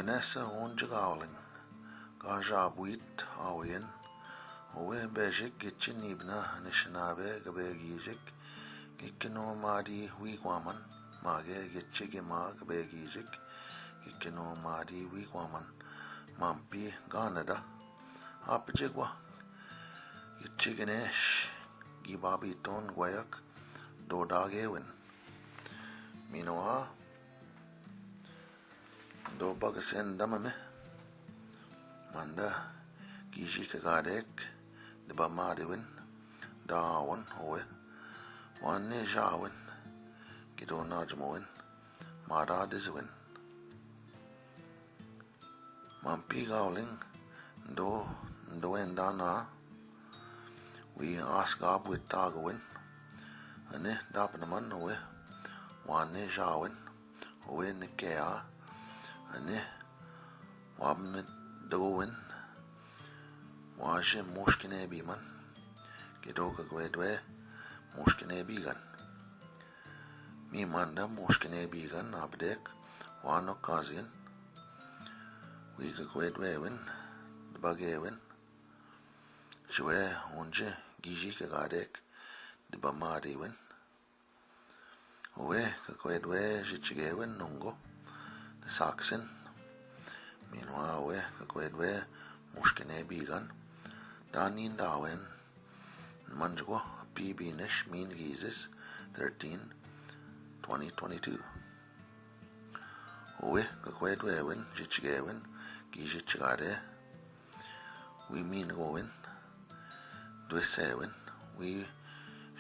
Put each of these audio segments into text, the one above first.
Vanessa onjagawling, gajabuit awin, owe bejik gitchin ibna nishnabe gabegijik, gikino madi wigwaman, mage gitchigima gabegijik, gikino madi wigwaman, mampi ganada, apjigwa, gitchiginesh, gibabiton guayak, dodagewin. Minoa, do bagasen damame, manda, gijikagadek, de bamadewin, dawan howe, wanne jawin, gido najmowin, mada dizwin. Mampi gawling, do endana, we ask up with tagawin, ane dapanaman howe, wanne jawin, howe nikea, ane wabmet dowin, waje moshkine biman, gidoga gwedwe, moshkine bigan. Mi manda moshkine bigan abdek, wano kazin, wiga gwedwewin, bagewin, jwe onje giji kagadek, dibamadewin, owe kakwedwe jichigewin nongo, saksin, minwa owe kakwedwe moshkine bigan, danin dawen, manjgo pbinish min gizis 13-2022. Owe kakwedwewin jichigewin, gijichigade, we min gowin, dwesewin, we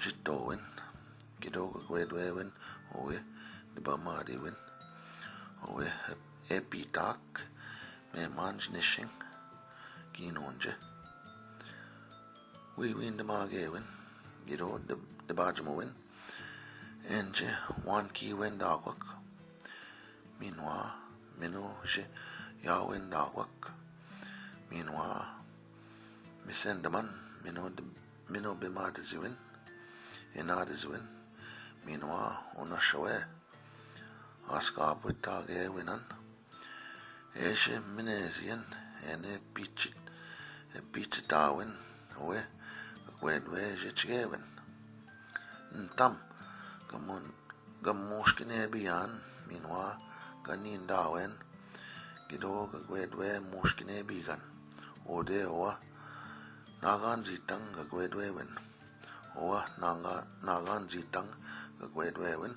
jitowin, gido kakwedwewin, owe dibamadiwin, owe epitak, me manj nishing, ginonje. We win the magewin, gido the bajmowin, enje wan ki wen dagwak, minwa mino je yawin dagwak, minwa misendaman mino bimadiziwin, inadiziwin, minwa onashawe, askabwitage winan, eshe minezian, ene pichitawin, owe, kakwedwe jichgewin. Ntam, gamoshkine biyan, minwa, ganin dawen, gido kakwedwe moshkine bigan, ode owa, nagan zitang kakwedwewin, owa nagan zitang kakwedwewin,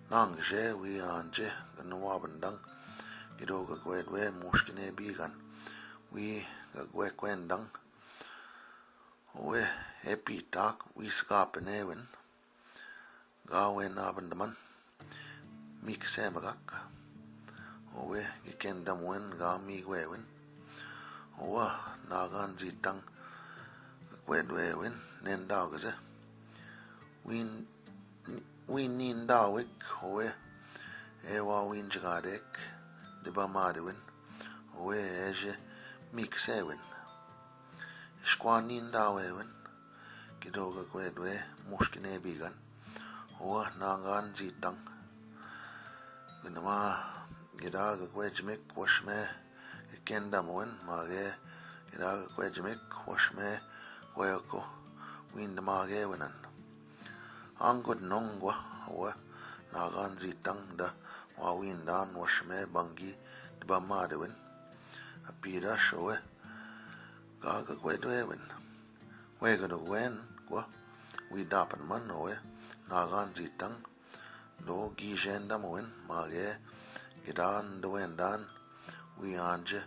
nangje wi anje ganwabandang, gido kakwedwe moshkine bigan, wi kakwekwendang, owe epitak wi skapenewin, gawen abandaman, miksemagak, owe gikendamwen ga migwewin, owa nagan zitang kakwedwewin, nendagaze, win nindawik, owe ewa win jagadek, dibamadewin, owe eje miksewin, ishkwan nindawewin, gido kakwedwe moshkine bigan, owa nagan zitang, ganama gida kakwejmik washme ikendamwen mage gida kakwejmik washme wayako windamage winan. Angod nongwa owa nagan zitang da wawindan washme bangi dibamadewin, apira showe gaga kwedwewin, wegado gwen kwa widapan man owe nagan zitang do gijendamwin mage gidan dowendan wianje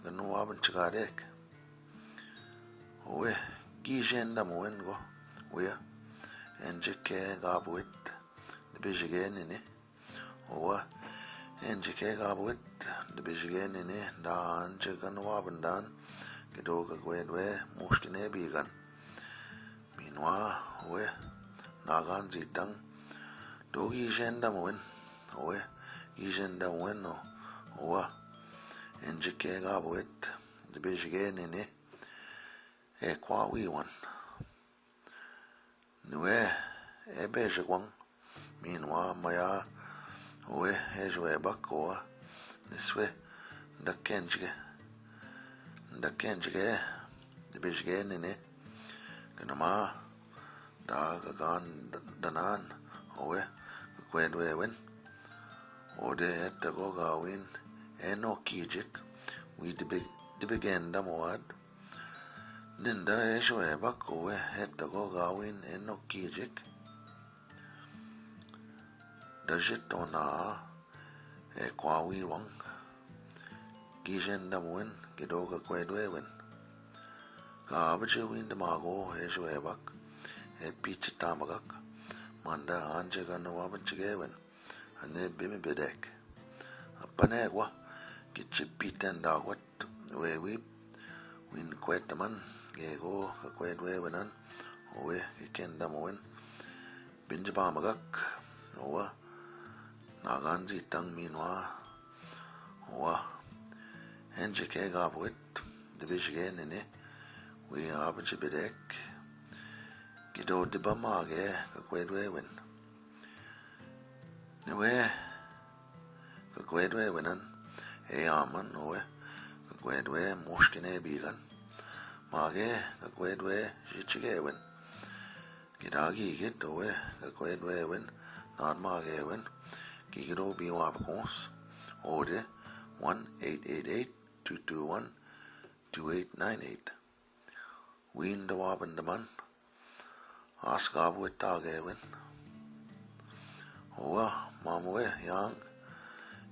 ganwaban chigadek, owe gijendamwin go wea enje ke gabuit de bijigenini, owa enje ke gabuit de bijigenini da anje ganwabandan, gido kakwedwe moshkine bigan, minwa owe nagan zitang do gijendamwin, owe gijendamwin no owa enje ke gabuit de bijigenini e kwa wiwan, nuwe e bejigwang, minwa maya owe ejwe bakoa niswe ndakenjige dibishge nene kanama da gagan danan owe kwedwewen ode etago gawin eno kijik we dibigenda moad ninda eshwe bakowe etago gawin eno kijik dajitona kwawi wang gijenda moen gidoga kwedwewen Gabajewin the Mago, Heshwebak, a peach tamagak, Manda Anjagan Wabachigawen, and they bimmy bedek. A panegua, get your pit and dogwat, way weep, win quet the man, gego, a qued wavenan, owe, a kendamoen, Binjabamagak, owa, Naganzi tongue meanwhile, owa, Enjake gabwit, the Bishigan in it. We abje bedek gido de bamage ka kwedwewen newe ka kwedwewenan aman owe ka kwedwe moshkine bigan mage ka kwedwe jichigewen gidagi git owe ka kwedwewen not magewen gido biwa bakons ode 1-888-221-2898 Wien de waben de man, askab with tagewin. Oa, mamwe, yang,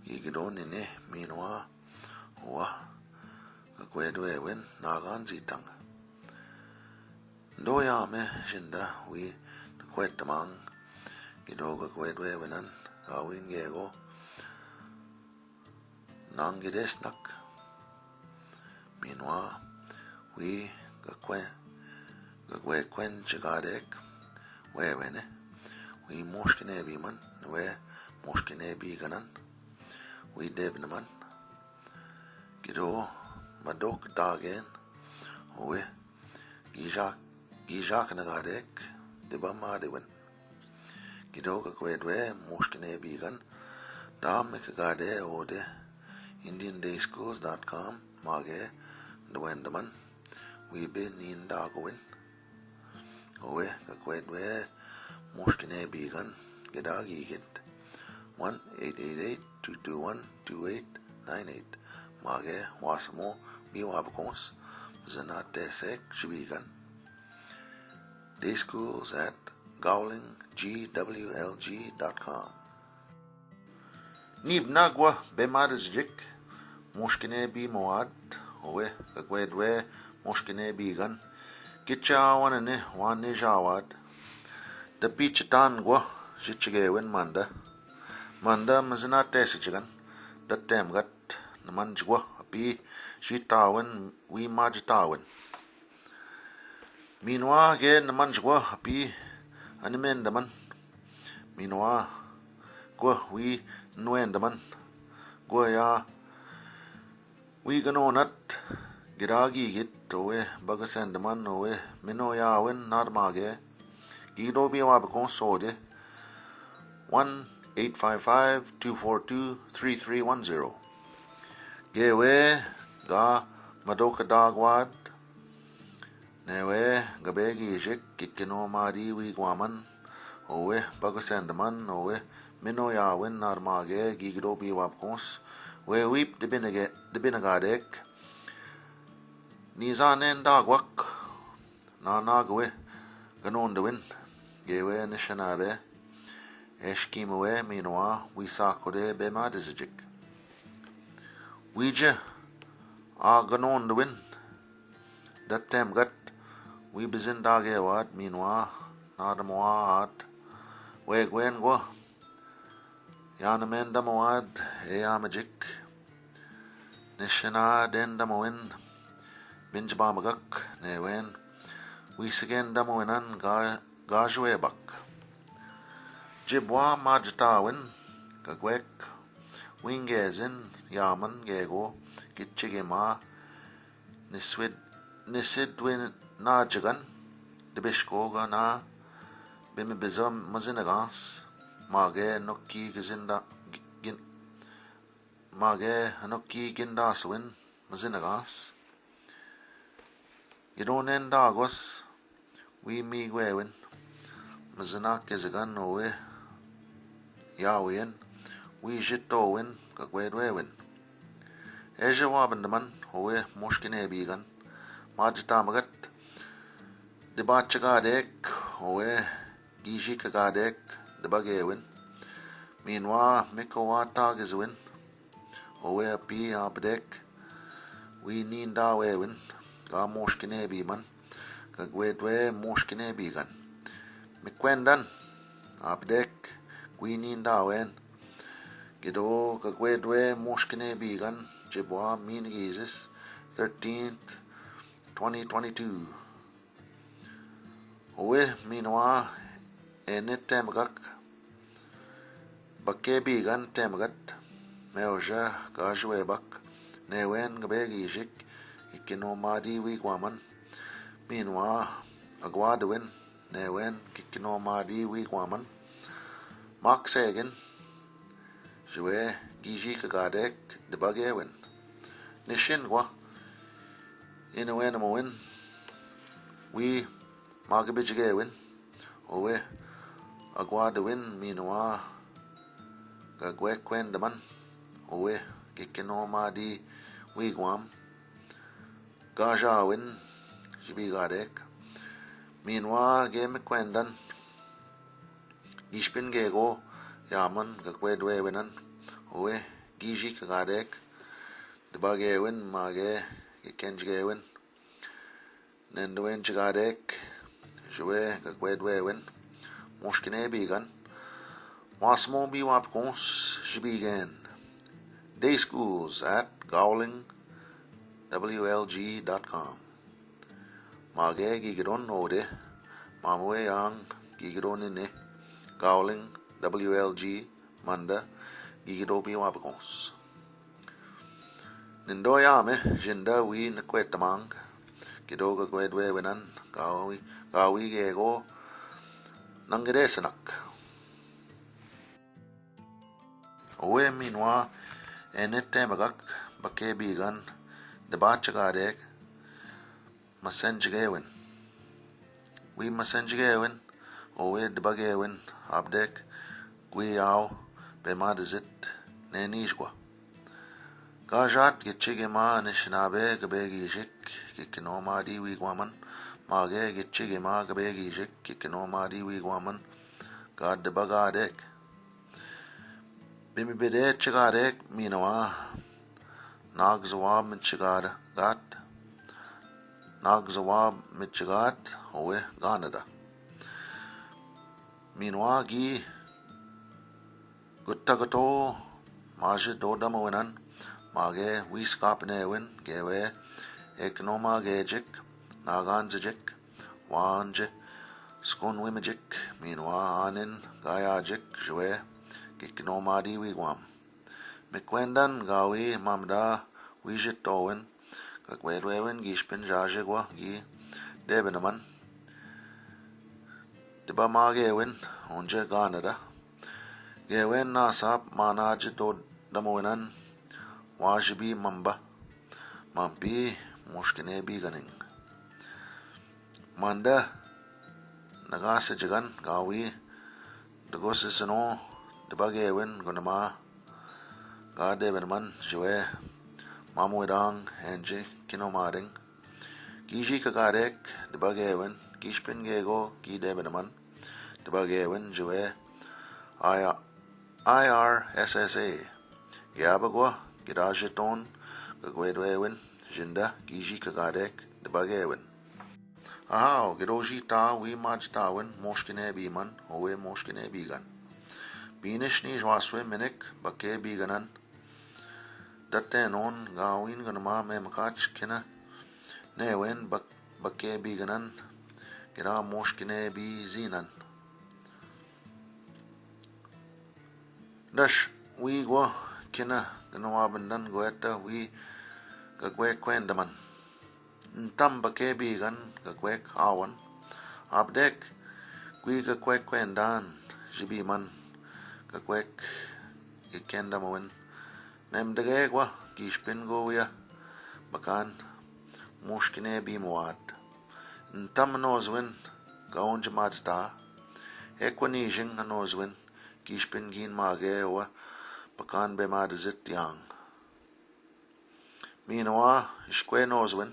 yigidon in e, meanwhile, oa, kakwedwewin, nagan zitang. Do yame, shinda, we, the kwetamang, gido kakwedwewinan, gawin gego, nangidesnak. Meanwhile, we, gakwe kwen chigadek wewene we moshkine biman we moshkine biganan we debnaman gido madok dagen we gijak nagadek deba madewen gido gakwe moshkine bigan dam mekagade ode indiandayschools.com mage dwendaman we been in Dagwin. Owe, kakwedwe, moshkine bigan, gedagi get 1-888-221-2898. Mage, wasmo, biwabkons, zanatesek, shibigan. Day schools at gowlinggwlg.com. Nib nagwa, bemadizjik, moshkine bi moad, owe, kakwedwe, moshkine bigan kichawanane wane jawad the pichatan gwa jichigewen manda mazina tesichigan the temgat namanjwa api jitawan we majitawan minwa ge namanjwa api animendaman minwa gwa we nuendaman gwa ya we ganonat giragi git owe bagasendaman owe mino yawen narmage gido biwa bakon sode 1-855-242-3310 gewe ga madoka dagwad newe gabegi jik kikino mari wi gwaman owe bagasendaman owe mino yawen narmage gido biwa bakon we weep de binagadek Nizanen dagwak na nagwe ganon de win gewe nishanabe eshkimawe minwa wisakode be madizjik wije a ganon de win dat tem gat we bizin dagewad minwa nadamwa at we gwen go yanamen damwad e amajik nishana den damwin Binjabamagak newen wisigen damoenan gajwebak jibwa majtawin gagwek wingezin yaman gego gitchigema nisidwin najagan debishkoga na bimibizam mazinagas mage nokki gizinda mage anoki gindaswin mazinagas. Gidonen dagos we mi gwewin mazinak izagan owe yawin we jitowin kagwedwewin. Eje wabendaman owe moshkine bigan majitamagat debachagadek owe giji kagadek debagewin. Meanwhile, Mikowa Tagizwin, Owe P. Abdek, we need Dawewin, Ga Moshkine Biman, Kagwedwe Moshkine Bigan. Mikwendan, Abdek, we need Dawen, Gido Kagwedwe Moshkine Bigan, Jibwa Minigizis, 13th, 2022. Owe, meanwhile, Enit Temgak, Bakke bigan temgat meoja kajwebak newen gabegijik ikinomadi wigwaman minwa agwadwin newen kikinomadi wigwaman maksegen jwe giji kagadek debagewin nishingwa inwen moin we magabijgewin owe agwadwin minwa Gagwekwen daman owe kikinomadi wigwam gajawin jibigadek minwa gemekwendan gishpin gego yaman gagwedwewinan owe giji kagadek debagewin mage kikenjgewin nenduwen jigadek jwe gagwedwewin moshkine bigan Wasmo biwapkons jibigan. Day schools at gowlingwlg.com. Mage gigiron ode, mamwe yang gigiron ine, gowling WLG manda gigiro biwapkons. Nindo yame jinda wi nakwetamang, gidoga gwedwe winan, gawi gego, nangiresanak. Owe minwa enetemagak bakke bigan debachagadek masenjgewin. We masenjgewin owe debagewin abdek guiao bemadizit nenishgwa. Gajat gitchigema nishnabe gabegijik kikinomadi wigwaman mage gitchigema gabegijik kikinomadi wigwaman gad debagadek. Bimi bede chigarek minawa nagzawab mitchigat owe ganada. Minwa gi guttagato maje dodamawinan mage wiskapnewin gewe eknoma gejik naganzijik wanje skunwimijik minwa anin gayajik jwe kikinomadi wigwam. Mikwendan gawi mamda wijitowen kakwedwewin gishpin jajigwa gi debenaman diba magewin unje ganada gewen nasap manajito damowinan wajibi mamba mampi mushkine biganing manda nagasijigan gawi dagosisino debagewin gunama gadebenman jwe mamwedang enje kinomading giji kagadek debagewin gishpin gego gidebenman debagewin jwe IRSSA giabagwa gidajeton gagwedwewin jinda giji kagadek debagewin ahaw gidoji ta wi majtawin moshkine biman owe moshkine bigan Binishni jwaswe minik bakke biganan datenon gawin ganama memkach kina newen bakke biganan gira moshkine bi zinan dash wi gwa kina ganama bandan goeta wi gagwe kwendaman ntam bakke bigan gagwe awan abdek wi gagwe kwendan jibiman Kakwek Ikendamawin mem degegwa gishpin goya bakan mushkine bimwad ntam nozwin gaon jamadta ekwanijing nozwin gishpin gin mage wa bakan bemad zit yang minwa ishkwe nozwin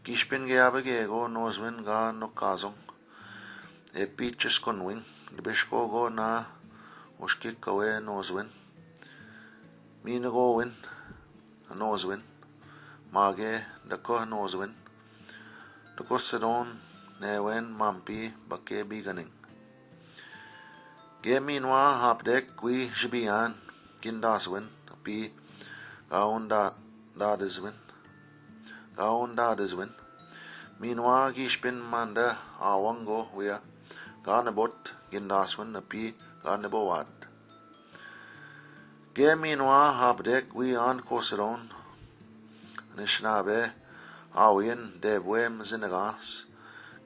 gishpin ge abegego nozwin ga nokazong pichis konwing debishko go na ushkik kawe nozwin mina gowin nozwin mage dako nozwin dako sedon newen mampi bake biganing ge minwa hapdek wi jibian gindaswin pi gaon dadizwin minwa gishpin manda awango wia ganebot gindaswin pi ganebowad ge minwa hapdek wi an kosedon nishnabe awin debwem zinagas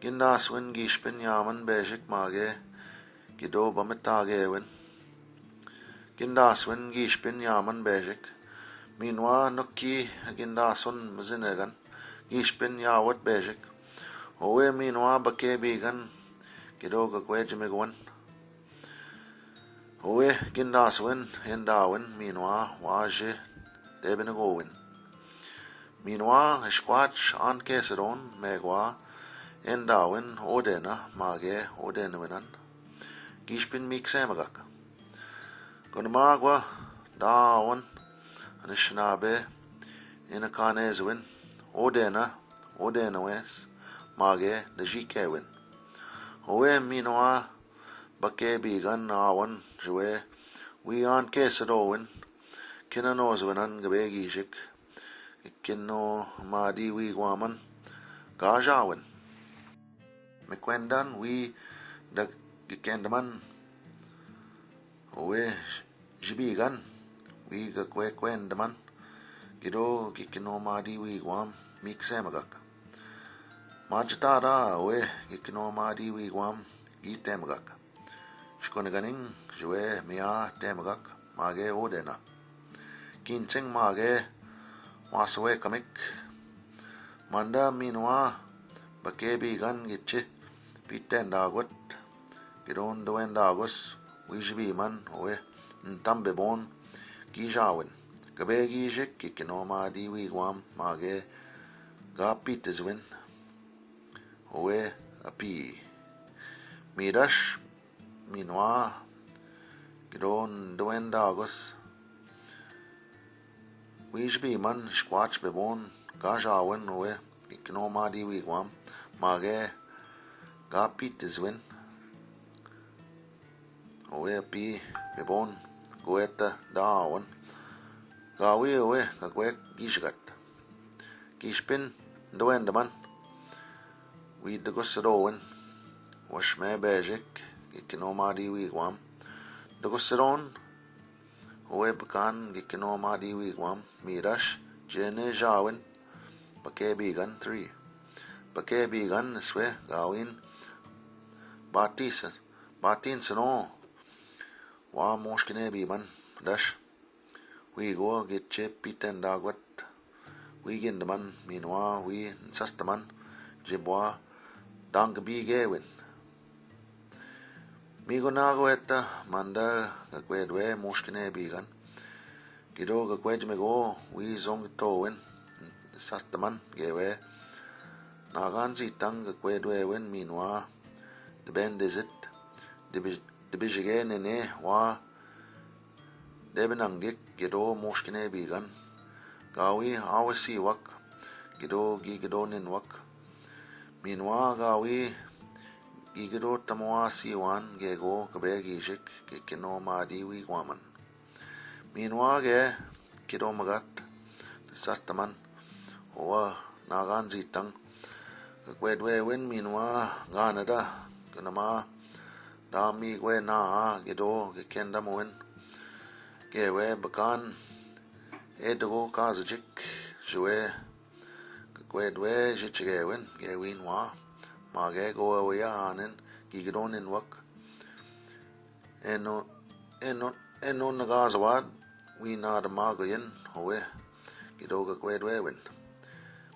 gindaswin gishpin yaman bejik mage gido bamitagewin gindaswin gishpin yaman bejik minwa nukki gindasun zinagan gishpin yawat bejik owe minwa bake bigan gido gagwejimigwan owe gindaswin hindawin minwa waje debinagowin minwa squatch an keseron megwa endawin odena mage odenwinan gishpin miksemagak gunmagwa dawan anishnabe inakanezwin odena wes mage dajikewin owe minwa bake bigan awan jwe wi an kesedowin kinanozwinan gabe gishik kinno madi wi gwaman gajawin mekwendan wi da gikendaman owe jibigan wi gakwendaman gido gikino madi wi gwam miksemagak majtara owe gikino madi wi gwam gitemagak shkonaganing jwe mia temagak mage odena kinsing mage wasawe kamik manda minwa bake bigan gitche piten dagot gidon doen dagos wijbi man owe ntambe bon gijawin gabe gijik kikino madi wigwam mage ga pitezwin owe api mirash minwa gidon doen dagos wijbi man squatch bebon gajawin owe kikino madi wigwam mage ga pitezwin owe api bebon goeta dawan gawi owe gagwek gishgat gishpin doendaman wi dagosrowen washme bejik kikino madi wigwam dagosron owe bakan gikino madi wigwam mirash jene jawin bake bigan 3 bake bigan swe gawin batin sano wa moshkine biman dash wi go gitche piten dagwat wi gindaman minwa wi sastaman jibwa dang bigewin migo nago etta manda gakwedwe moshkine bigan gido gakwejmego wi zong towin sastaman gewe nagan zitang gakwedwe wen minwa de bendezit de bijige nene wa debenangik gido moshkine bigan gawi awasi wak gido gigido ninwak minwa gawi gigido tamwa siwan gego gabe gijik kikino madi wi gwaman minwa ge gido magat sastaman owa nagan zitang gakwedwe wen minwa ganada ganama dami gwe na gido gikenda moen gewe bakan edogo kazajik jwe gwedwe jichigewen gewin wa mage go awya anen gigidonin wak eno nagazawad we not magayin owe gidoga kwedwewin.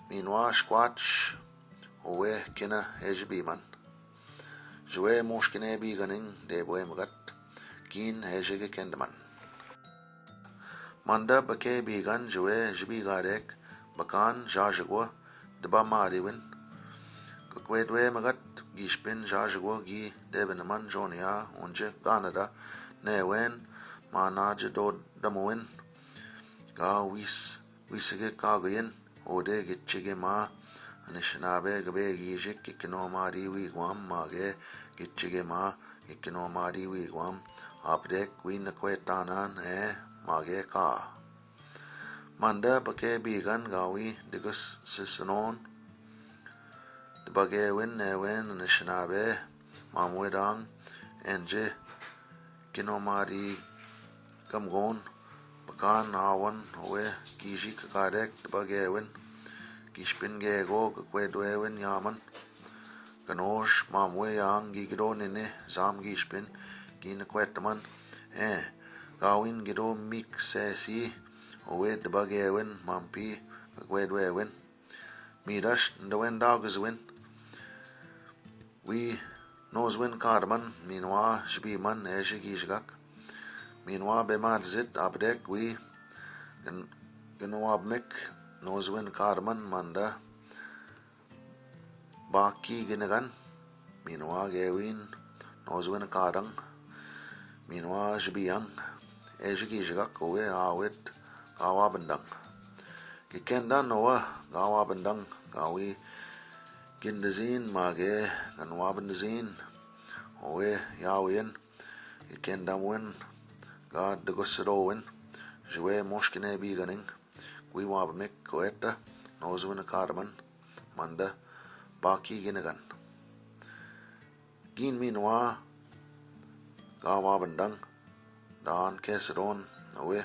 Minwa squatch owe kina ejbiman. Jwe moshkine biganing de boemagat kin hejege kendaman. Manda bake bigan jwe jbigarek bakan jajagwa deba mariwin. Kwedwe magat gishpin jajagwa gi debenaman jonia unje Canada newen manaje do damoin ga wisige kagayin ode gitchige ma anishnabe gabe gijik kikino mari wigwam mage gitchige ma kikino mari wigwam abdek win kwetanan mage ka manda bake bigan gawi digus sisanon bage win newen anishnabe mamwedang enje kino mari gamgon bakan awan owe gishi kakarek bagewin gishpin gego kwedwewin yaman ganosh mamwe yang gigido nene zam gishpin gina kwetaman gawin gido mixesi owe bagewin mampi kwedwewin mirash ndawen dagazwin we nozwin karman minwa shbiman eshigishgak minwa bemarzit abdek we ganwabmik nozwin karman manda baki ginagan minwa gewin nozwin karang minwa shbiyang eshigishgak owe awit gawabandang kikendan owa gawabandang gawi Gindazin mage ganwabandazin owe yawin ikendamwin God degusirowin jwe moshkine biganing gwi wabamik koeta nozwin karman manda baki ginagan gin minwa gawabandang dan kesidon owe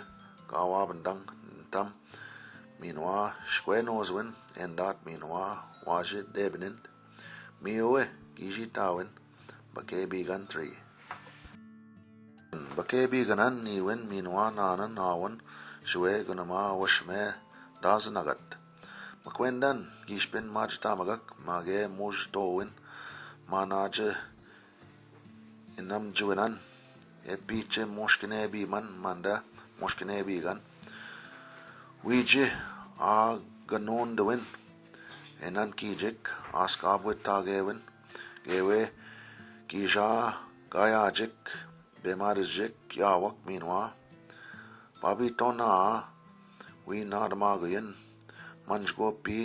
gawabandang tam minwa shkwe nozwin endat minwa wajid debinin miyowe gishi tawin bake bigan 3 bake biganan niwin minwa nanan awan shwe gunama washme dazanagat makwendan gishpin majtamagak mage mujtowin manaje inam jwinan epiche moshkine biman manda moshkine bigan wije a ganon dewin enan kijik askabwit tagewin gewe kisha gayajik bemarizjik yawak minwa babitona we nadmaguyin manjgo pi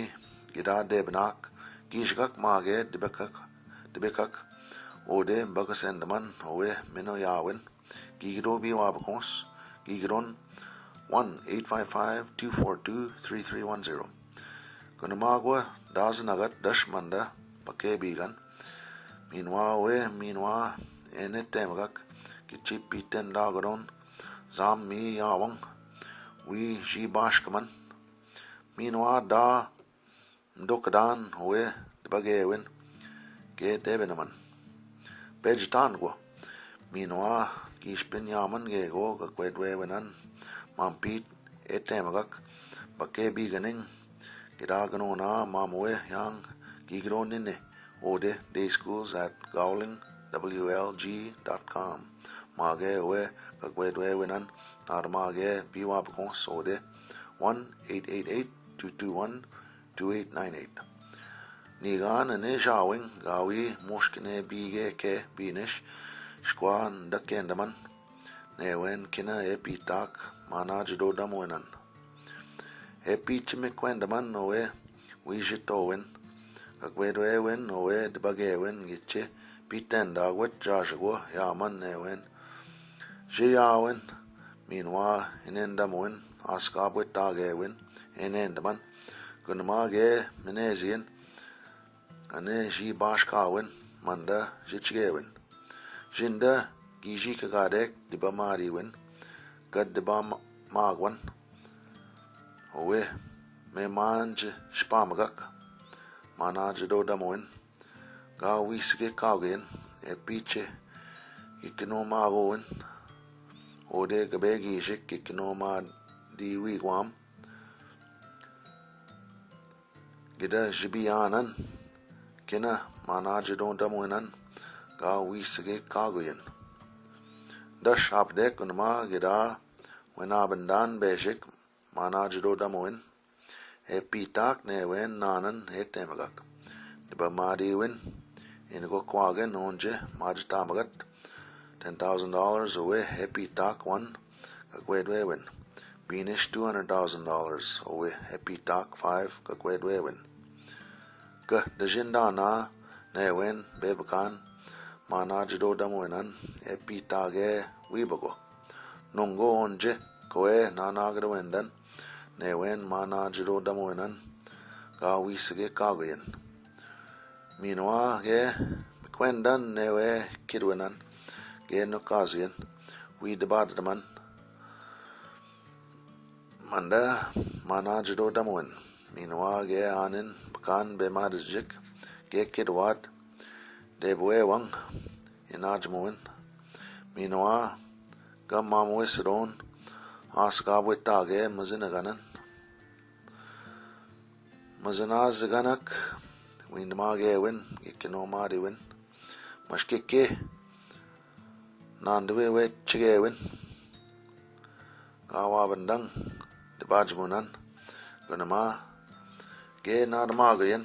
gida debnak kishgak mage debekak ode bagasendaman owe mino yawin gigido bi wabakons gigidon 1-855-242-3310 Gunamagwa dazanagat dashmanda bake bigan minwa enetemagak kichip piten dagaron zam mi yawang we ji bashkaman minwa da mdokadan owe bagewin ge debenaman bejtangwa minwa gishpin yaman gego gakwedwewinan mampit etemagak bake biganing Giraganona mamwe yang gigironine ode dayschools at gowlingwlg.com mage we kagwedwe winan narmage biwabkons ode 1-888-221-2898 nigan ane shawing gawi moshkine bige ke binish shkwan dakendaman newen kina epitak manajido damwenan epichime kwendaman owe wijitowen kagwedwewen owe dbagewin gitche piten dagwet jashagwa yaman newen jiyawen minwa inendamowen askabwet dagewin inendaman gunmage menezien ane ji bashkawen manda jichgewin jinda giji kagadek dibamariwen gad dibamagwan owe me manj spamagak manaj do damoin ga wisge kagen e piche ikino magoen ode gabegi shik kikinoma di wigwam gida jibianan kina manajidon damuinan ga wisige kaguyen dash abdek unma gida wenabandan beshik manajido damuin pitak newen nanan temagak diba madiwin inigo kwagen onje majitamagat $10,000 away pitak one kagwedwewin binish $200,000 away pitak 5 kagwedwewin ka dajindana newen bebakan manajido damuinan pitage wibago nungo onje koe nanagdawendan newen manajiro damuinan ga wisige kaguyen minwa ge kwendan newe kidwenan ge nokazien wi debadman manda manajiro damuin minwa ge anin bakan be madjik ge kidwat debwe wang inajmuin minwa gamam wisron askabwitage mazinaganan mazinazganak windmagewin ikinomadiwin mashkike nandwewe chigewin gawabandang debajmunan gunama ge nadmagayen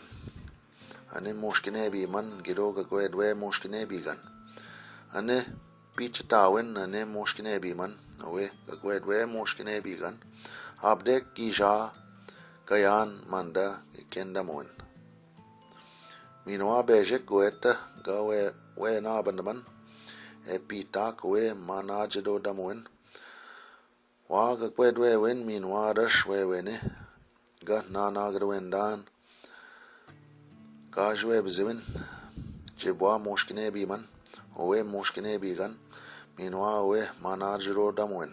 ane moshkine biman gidoga gwedwe moshkine bigan ane pichtawin ane moshkine biman awe gagwedwe moshkine bigan abdek gisha kayan manda kendamoin minwa bejek goeta gawe we nabandaman pitak we manajido damoin wa gagwedwe wen minwa dash we wene ga nanagwendan gajwe bzewin jibwa moshkine biman owe moshkine bigan minwa we manajiro damoin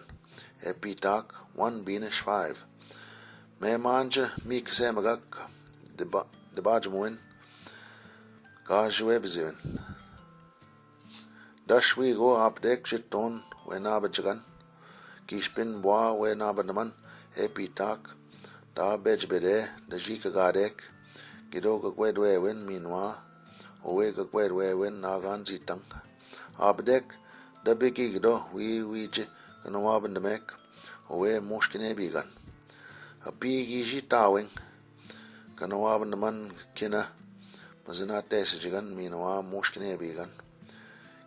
pitak 1 binish 5 me manja mi ksemagak debajmuin gajwe bzewin dashwi go abdek jiton we nabajagan kishpin bwa we nabadaman pitak da bejbede da jikagadek gido gagwedwe wen minwa owe gagwedwe wen nagan zitang abdek da bigi gido wije ganawabandamek owe moshkine bigan apigi jitawing ganawabandaman kina mazina tesijigan minwa moshkine bigan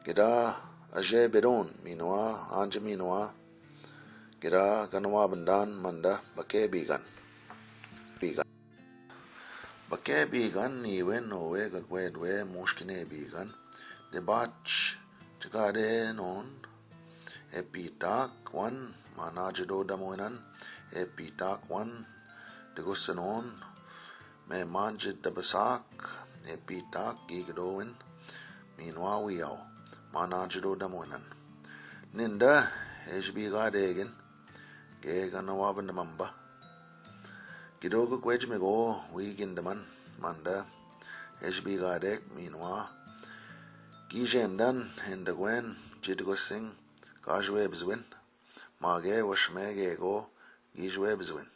gida aje bedon minwa anje minwa gida ganawabandan manda bake bigan bake bigan niwen owe gagwedwe moshkine bigan debach chikade non pitak 1 manajido damoinan pitak 1 degusanon me manjid dabasak pitak gigdowin minwa wiyaw manajido damoinan ninda ejbigadegen ge ganawaban damamba gidoga gwejmego wigindaman manda ejbigadek minwa gijendan hindagwen jidgosing gajwe bzwin mage washmege go gijwe bzwin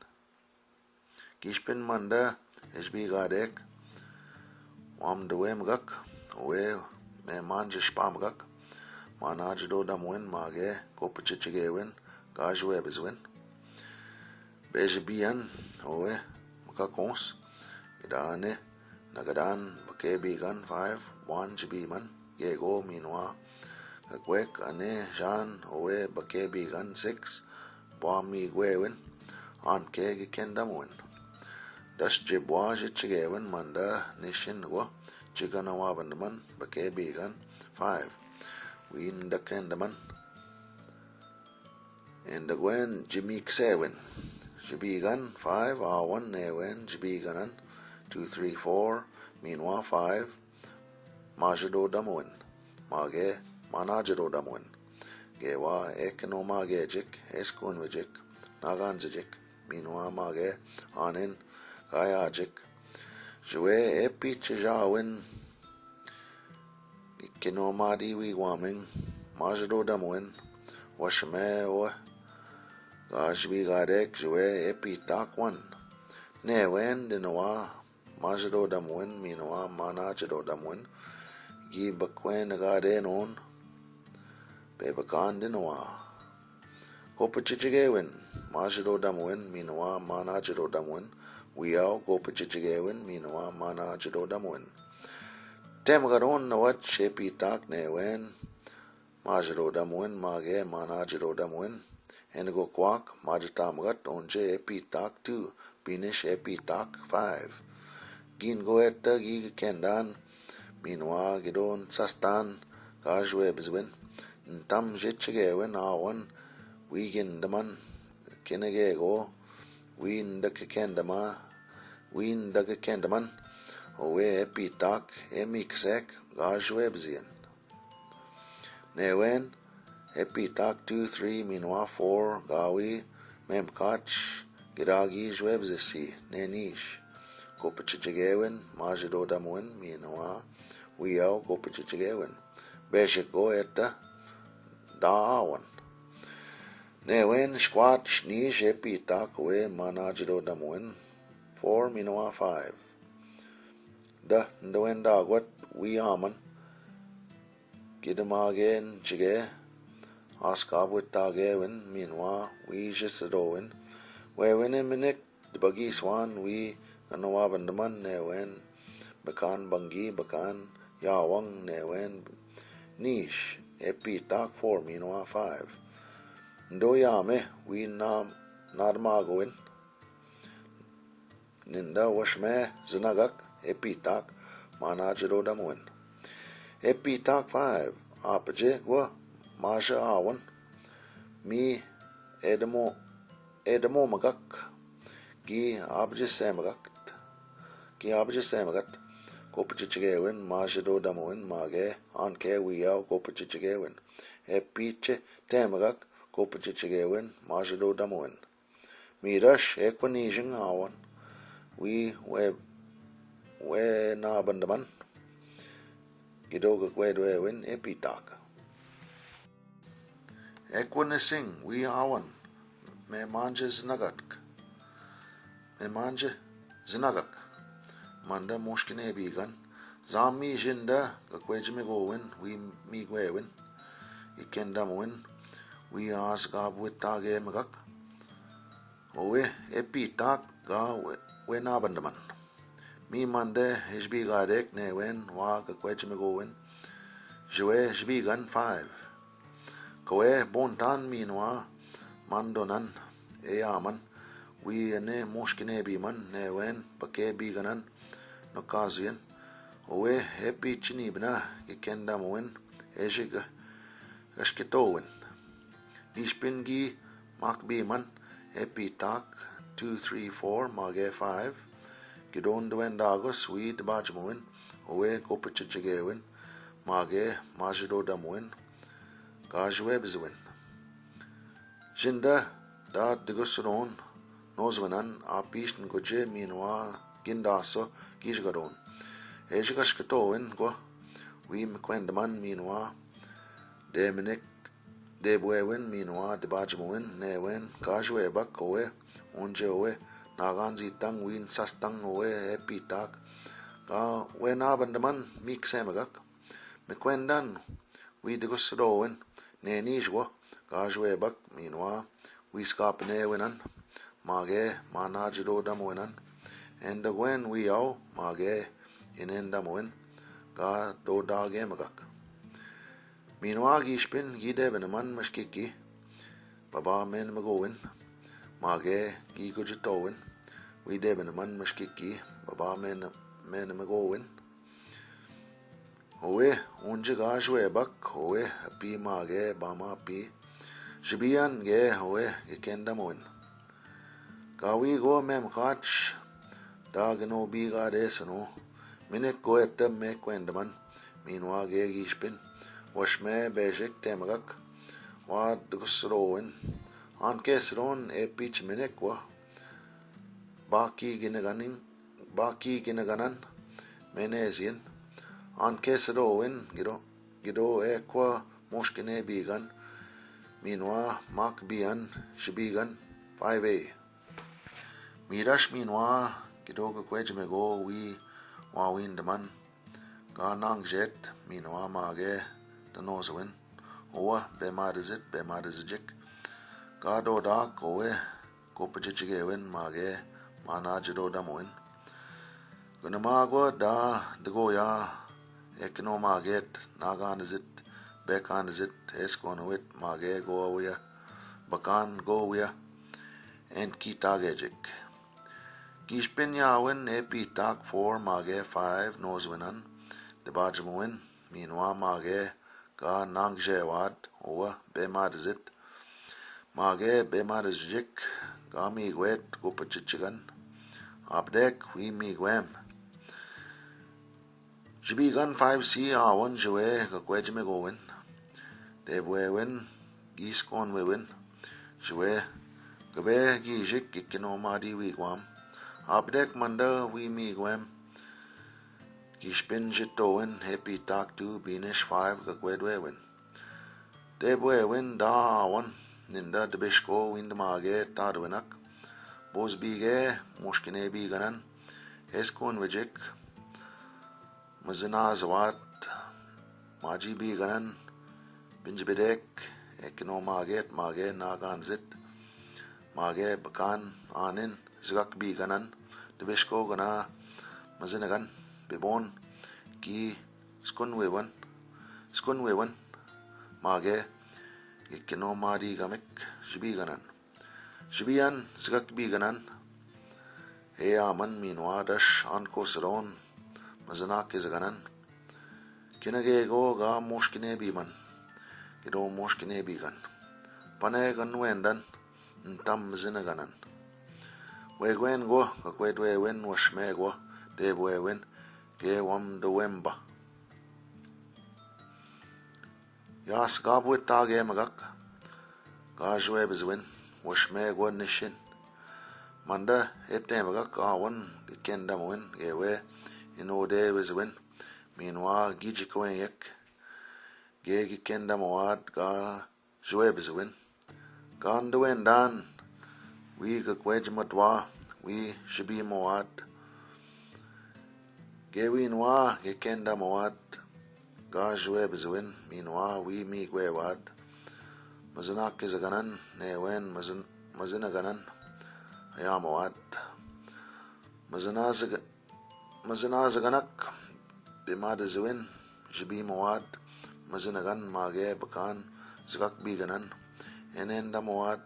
gishpin manda ejbigadek wamdwemgak we me manje spamgak manajdo damwin mage kopchichigewin gajwe bzwin bejbian owe makakons gidane nagadan bakebigan 5 1 jbiman gego minwa gagwek ane jan owe bakebigan 6 bwami gwewin anke gikendamuin das jibwa jichigewin manda nishin go chiganawabandaman bakebigan 5 win the kendaman and the gwen jimmy 7 jibigan 5 1 newen jibiganan 2 3 4 minwa 5 majado damuin mage manajado damuin gewa ekonomagejik eskunwijik naganzijik minwa mage anin gayajik jwe epichjawin kinomadi wigwaming majado damuin washme o gashbi garek jwe epitak one ne wen dinoa majdo damwen minoa manajdo damwen gi bakwen gade non bebakan dinoa gopachichigewen majdo damwen minoa manajdo damwen wiao gopachichigewen minoa manajdo damwen temgaron nawat epitak ne wen majro damwen mage manajro damwen enigo kwak majitamgat onje epitak 2 binish epitak 5 gin goeta gi kendan minwa gidon sastan gajwe bizwen ntam jetchigewen awan wigin daman kenege go win dak kendama win dak kendaman owe epitak emiksek gajwe bizien Newen epitak 2-3 minwa 4 gawi memkach giragi jwebzisi nenish gopachichigewen majido damwen minwa wiao gopachichigewen beshiko etta daawan newen squat shnish epitak we manajido damwen 4 minwa 5 da ndowen dagwat wiaman Gidamagen chige askabwitagewen minwa we jisadowen wewen minik the bagiswan we ganawabandaman newen bakan bangi bakan yawang newen nish epitak 4 minwa 5 ndo yame we narmagowen ninda washme zinagak epitak manajiro damwen epitak 5 apaje wa masha awan mi edamo magak gi abje semagat gopachichigewen mashido damowen mage anke wiyao gopachichigewen epiche temagak gopachichigewen mashido damowen mirash ekwanishin awan we na bandaman Gidoga kwedwewen epitak ekwanising we awan me manje zinagak manda moshkine bigan zami jinda gakwejme gowen we mi gwewen ikendamwen we asgabwitage magak owe epitak ga we nabandaman mi mande hb garek newen wa gakwejme gowen jwe jbigan 5 koe bontan minwa mandonan eyaman we ene moshkine biman newen pake biganan nokazien owe epi chinibna gekendamwen ejiga gashketowen nishpingi makbiman epitak 2-3-4 mage 5 Gidon dagos we debajmowen owe gopachichigewen mage majido damwen gajwe bizwen jinda da digosron nozwanan apishn goje minwa gindaso gijgaron ejigashketowen go we mkwendaman minwa deminik debwewen minwa debajmowen newen gajwe bak owe onje owe naganzi tang win sastang owe epitak ga we nabandaman miksemagak mekwendan we digosrowen nenishwo gajwe bak minwa we skapne wenan mage manajiro damwenan enda gwen we au mage inendamowen ga do dage magak minwa gishpin gidebenaman mashkiki baba men magowen mage gigojitowen we debenaman mashkiki baba men magowen owe unje gajwe bak owe api mage bama api jibian ge owe gekendamowen gawi go memkach dagno biga desno minek go etem me kwendaman minwa ge gishpin washme bejek temagak wa dugusrowen ankesron epich minek wa baki ginaganan menezien ankesrowen gido ekwa moshkine bigan Meanwhile, Mark Bian, Shibigan, 5A. Mirash meanwhile, Kidogo Kwejmego, we Wawin the man. Ganang jet, meanwhile, Mage, the Nosewin. Oa, Bemadizit, Bemadizijik. Gado dark, Oe, Kopajigewin, Mage, Manajido Damoin. Gunamago da, the Goya, Ekino Maget, Nagan is it, Bekan is it, Esconowit, Mage go away, Bakan go away, and Kitagejik. Gishpin Yawin, Epi Tak 4, Mage 5, Noswinan, the Bajamuin, meanwhile Mage, Ga Nangjewad, Oa, Bemad is it, Mage, Bemad is Jik, Gami Gwet, Gopachichigan, Abdek, we me gwem. Jibigan 5C awan jwe kakwejme gowin. Debwewin giskon wewin. Jwe gabe gijik kikinomadi wigwam. Abdek manda we me gwem. Gishpin jitowin happy tak 2 binish 5 kakwedwewin. Debwewin da awan ninda debishko windmage tadwinak. Boz bige mushkine biganan. Eskon wejik. Mazina Zawat, Maji Biganan, Binjbedek, Ekino Maget, Mage Nagan Zit, Mage Bakan, Anin, Zgak Biganan, Debishko Gana, Mazinagan, Bibon, Ki, Skunwewan, Mage, Ekino Madi Gamik, Shibiganan, Shibian, Zgak Biganan, Eaman Minwadash, Anko Saron, Mazanak is a ganan. Kinage go ga moshkine biman. Kido moshkine bigan. Panegan wendan. Ntam zinaganan. Wegwen go, kakwedwe wen washmegwa. Debwe wen. Ge wam de wemba. Yas gabwit tage magak. Gajwe bezwin. Washmegwa nishin. Manda ete magak awan. Kendam win. Gewe. Inode was win. Meanwhile, Gijikoen yek. Gegi kenda moad ga Joeb's win. Ganda wen dan. We gakwej matwa. We shibi moad. Gewin wa gekenda moad. Ga Joeb's win. Meanwhile, we mi gwewad. Mazanak is a ganan. Ne wen mazina ganan. Ayamoad. Mazinazaganak, Bimadazuin, Jibi Moad, Mazinagan, Mage, Bakan, Zgak Biganan, Enenda Moad,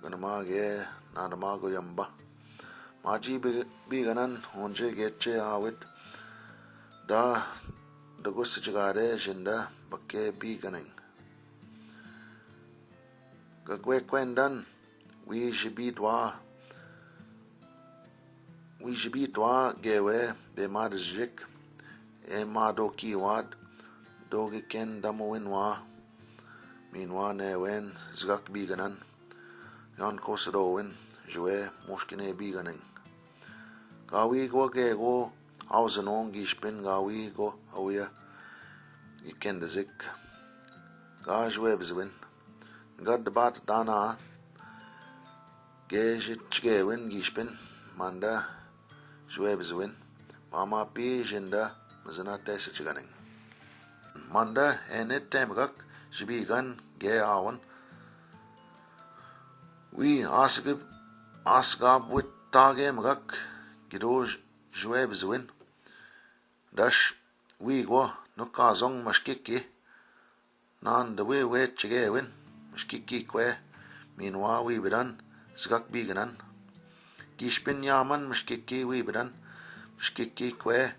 Ganamage, Nadamago Yamba, Maji Biganan, Onje Getche Awit, Da Dagusajagare, Jinda, Bake Biganing. Gagwe Kwendan, we Jibidwa. We jibitwa gewe be madjik e mado kiwad dogi ken damoinwa minwa ne wen zgak biganan yan kosadowin jwe moshkine biganing gawi go gego auzenon gishpin gawi go awya iken de zik ga jwe bezwin gad bat dana gejit chgewin gishpin manda Joeb's win. Mama P. Jinda Mazana Tessiganing. Manda and it Tamagak, Shibigan, Gay Awan. We ask up with Tage Magak, Gido Joeb's win. Dash, we go, no kazong mashkiki. Nan the way wet chigewin, mashkiki que. Meanwhile, we be done, Zgak Biganan. Gishpin Yaman, Mishkiki, Webedan, Mishkiki, Que,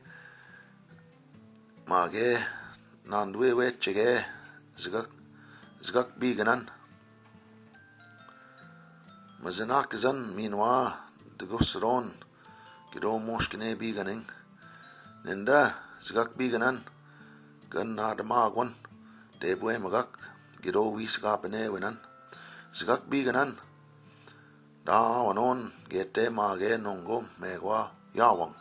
Mage, Nandwe, Chege, Zgak Biganan. Mazinakizan, meanwhile, the Gusron, Gido Moshkine Biganing, Ninda, Zgak Biganan, Gun Nadamagwan, Debwe Magak, Gido Wiskapene Winan, Zgak Biganan. Da wanon gete mage nongo megwa yawang.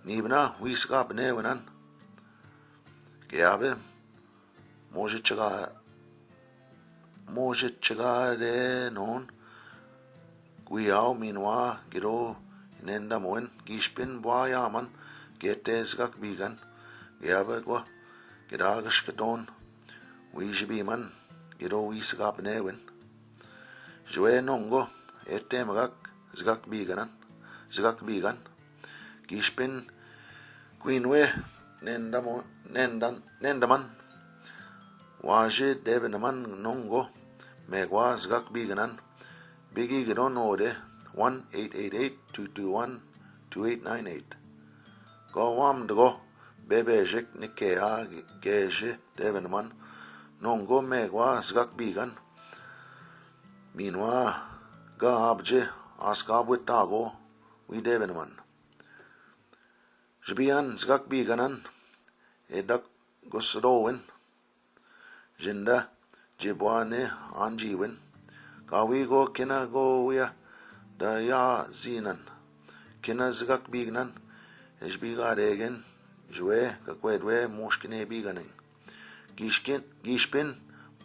Nibna wiskap nevenan. Geabe moje chaga moje chegare non guiao minwa giro inenda moen gispin boyaman getes gak bigan geabegwa gedagish gedon wijibiman giro wisgap newen jwe nongo etemagak zgak bigan gispin quinwe nendaman waje debenaman nongo megwa zgak biganan bigi giron ode 1-888-221-2898 go wam dgo bebejek nikea geje debenaman nongo megwa zgak bigan minwa ga abje askabwitago wi debenaman Jbian zgak biganan edak gosrowen jinda jibwane anjiwen kawigo kina go ya da ya zinan kina zgak bignan ejbiga regen jwe kakwedwe mushkine biganen gishpin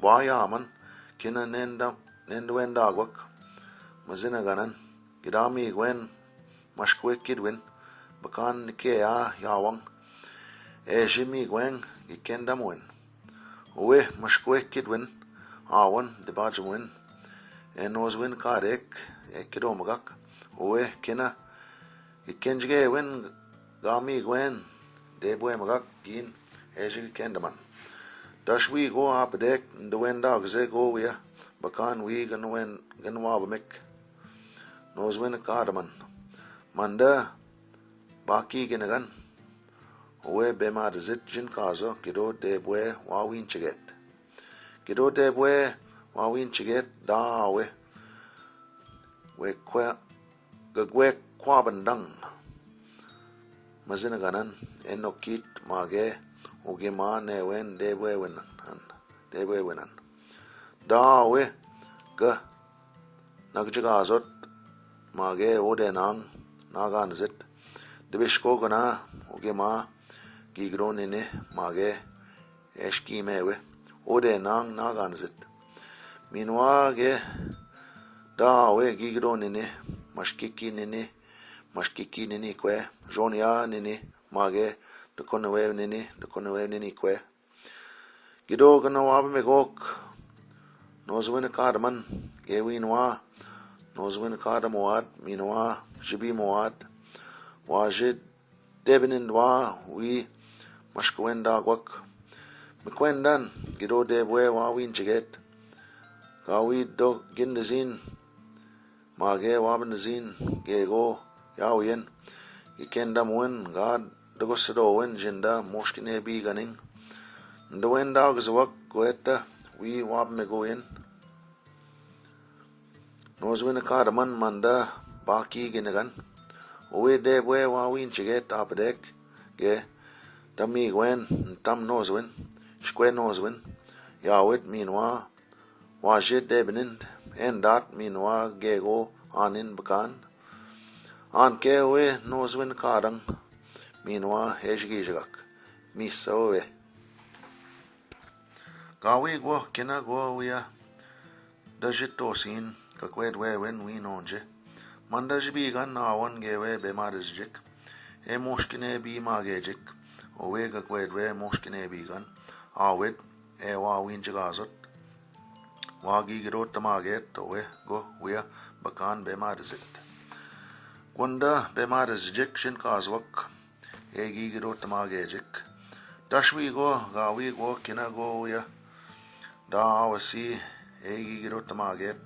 bayaman kina nendwendagwak mazina ganan gidami gwen mashkwe kidwin bakan nikea yawang ejimi gwen gikendamwen uwe mashkwe kidwin awan debajwin enozwin karek ekidomagak uwe kina gikenjge wen gami gwen debwemagak gin eji gikendaman dashwi go apdek ndwenda gze go wia bakan wi ganwabamik nozwin kadaman manda baki ginagan uwe bemar zit jin kazo gido debwe wawin chiget dawe we gagwe kwabandang mazina ganan enokit mage ugima newen debwe wenan dawe ga nagjagazot mage odenang nagan zit debishko gana ugima gigro nene mage eşki mewe ode nang naganzit minwa ge dawe gigro nene mashkiki nene kwe jonya nene mage dekonewe nene kwe gido gana wabe megok nozwin karman gewinwa nozwin kardamwad minwa jibi mwad wajid debinin wa wi mashkwenda gwak mikwendan gido debwe wawin chiget gawi do gindazin mage wabnazin gego yawiyen gikendamwen gad dogosdowen jinda moshkine biganing ndwenda gzwak goeta wi wabmegoyen nozwin kadaman manda baki ginagan uwe debwe wawin chiget apdek ge dami gwen tam nozwin shkwe nozwin yawit minwa wajid debnin endat minwa gego anin bakan anke uwe nozwin kadang minwa hejgijagak misawe gawi go kina go wia dajitosin kakwedwe wen winonje mandaj bigan awan gewe bemarizjik moshkine bi magejik owe kakwedwe moshkine bigan awit wawin jagazot wagi girot tamaget owe go wia bakan bemarizit kwanda bemarizjik shin kazwak egi girot tamagejik dashwi go gawi go kina go wia da awasi egi girot tamaget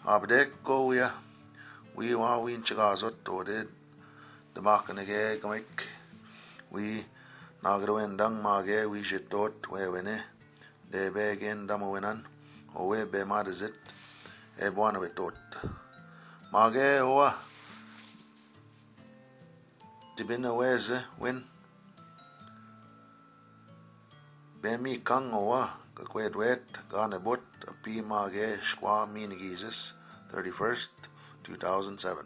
abdek go wia wi wawin chagazot ode damaknege gamik wi nagrowendang mage wi jitot wewene debegen damowenan owe bemarzit ebwanawetot mage owa dibina weze win bemi kang owa kakwedwet ganebot pi mage shkwa minigizis 31st 2007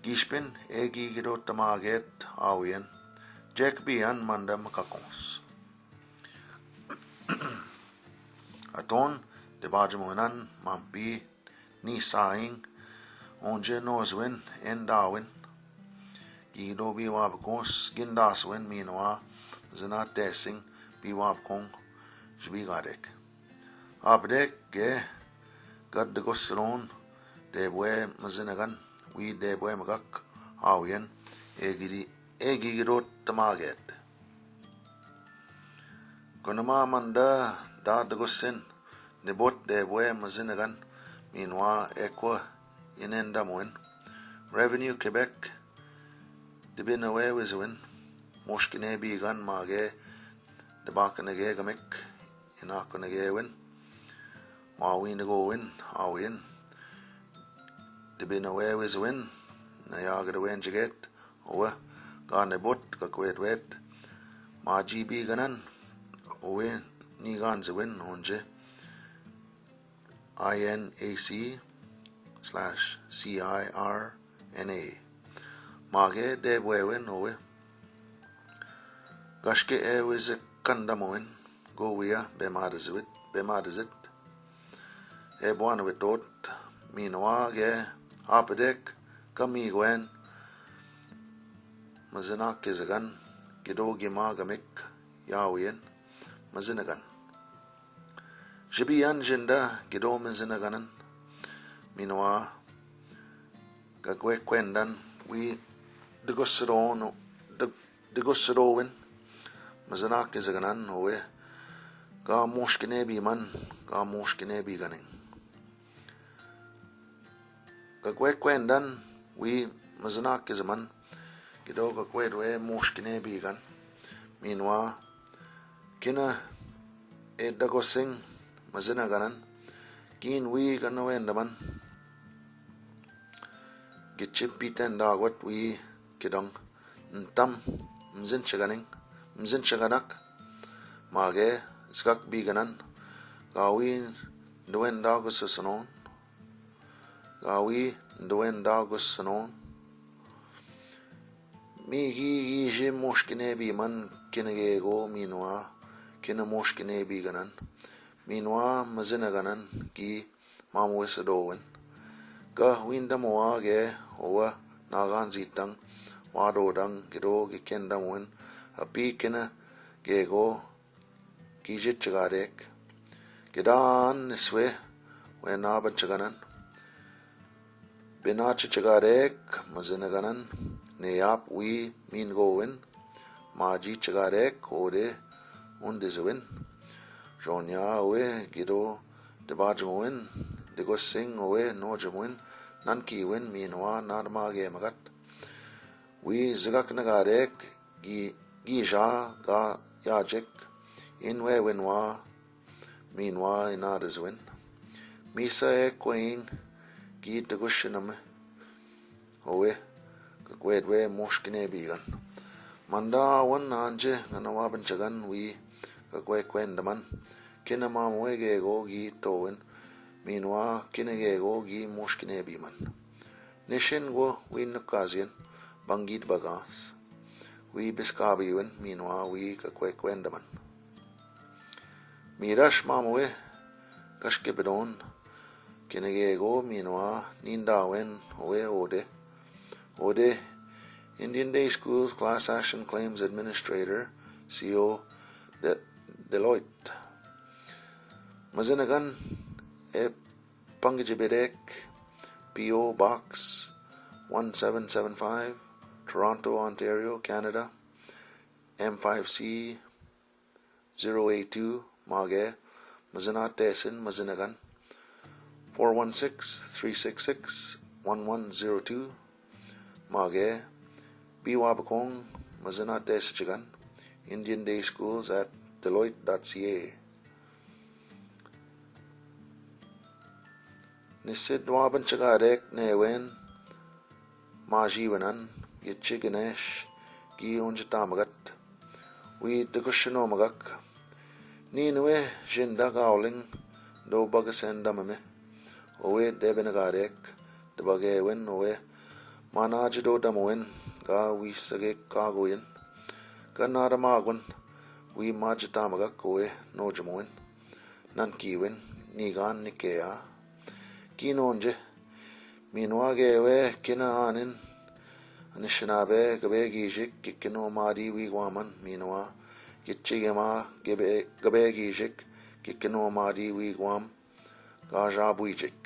Gishpin egi girot tamaget awian Jack bian manda makakons Aton de bajamunan mampi ni saing onje nozwin en dawin gido bi wabkons gindaswin minwa zana tesing bi wabkong jbi gadek abdek ge gad de gosron de bwe mazinagan wi de bwe magak awyen egirot tamaget konama manda da de gossen ne bot de bwe mazinagan minwa ekwa inenda moen revenue Quebec de bin away wizwin moshkine bigan mage de bakanage gamek inakanage win mawin go win awin de bin away wizwin na yaga de wen jiget owa gane bot ka kwet wet ma gb ganan owe ni gan zwin onje INAC/CIRNA mage de bwewen owe gashke wiz kandamoen go wia bemadazit e bwana witot minwa ge apedek kami gwen mazina kizagan gido gima gamik yawiyen mazinagan jibiyan jinda gido mazinagan minwa gagwe kwendan wi digosrowen mazina kizaganan owe ga moshkine bi man ga moshkine bi ganin gagwe kwendan wi mazina kizaman gido gagwe we moshkine bi gan minwa kina e dagosing mazina ganan kin wi ganawendaman gitchip piten dagwat wi kidong ntam mzin chaganak mage skak biganan gawi duen dagus sanon mi gi moshkine bi man kinege go minwa kina moshkine bi ganan minwa mazina ganan gi mamwesadowen ga windamoa ge owa nagan zitang wadodang gido gikendamoen api kina gego gijit chagadek gidan niswe wenaban chaganan binach chagadek mazinaganan neyap wi min gowen maji chagadek ode undizwin jonya we gido debajmoen digosing owe nojamoen nankiwen minwa narmage magat wi zigak nagarek gija ga yajek inwe wenwa minwa inadazwin misa ekwain gi degushiname owe kakwedwe moshkine bigan manda wan anje nganawaban chagan wi kakwekwendaman kina mamwege go gi towen minwa kinege go gi moshkine biman nishin go wi nukazien bangid bagas wi biskabiwen minwa wi kakwekwendaman mirash mamwe kashke bedon kinege go minwa nindawen owe ode Indian Day Schools Class Action Claims Administrator CO Deloitte mazinagan e Pangijibedek P.O. Box 1775 Toronto, Ontario, Canada M5C 082 Mage Mazinat Desin Mazinagan 416-366-1102 Mage Biwabakong Mazinat Desichigan Indian Day Schools at Deloitte.ca Nisid Waban Chagadek Newen Majiwanan Gitchi Ganesh Gi Unjatamagat We Degushinomagak Ninwe Jinda Gowling Do Bagasendamame Owe Debenagadek Debagawen Owe Manajido Damoen Ga We Sage Kagoyen Ganadamagun We Majitamagak Owe Nojamoen Nankiwen nigan nikea kinonje minwa gewe kina anin anishnabe gabe gijik kikino madi wigwaman minwa gichigema gabe gijik kikino madi wigwam gaja buijik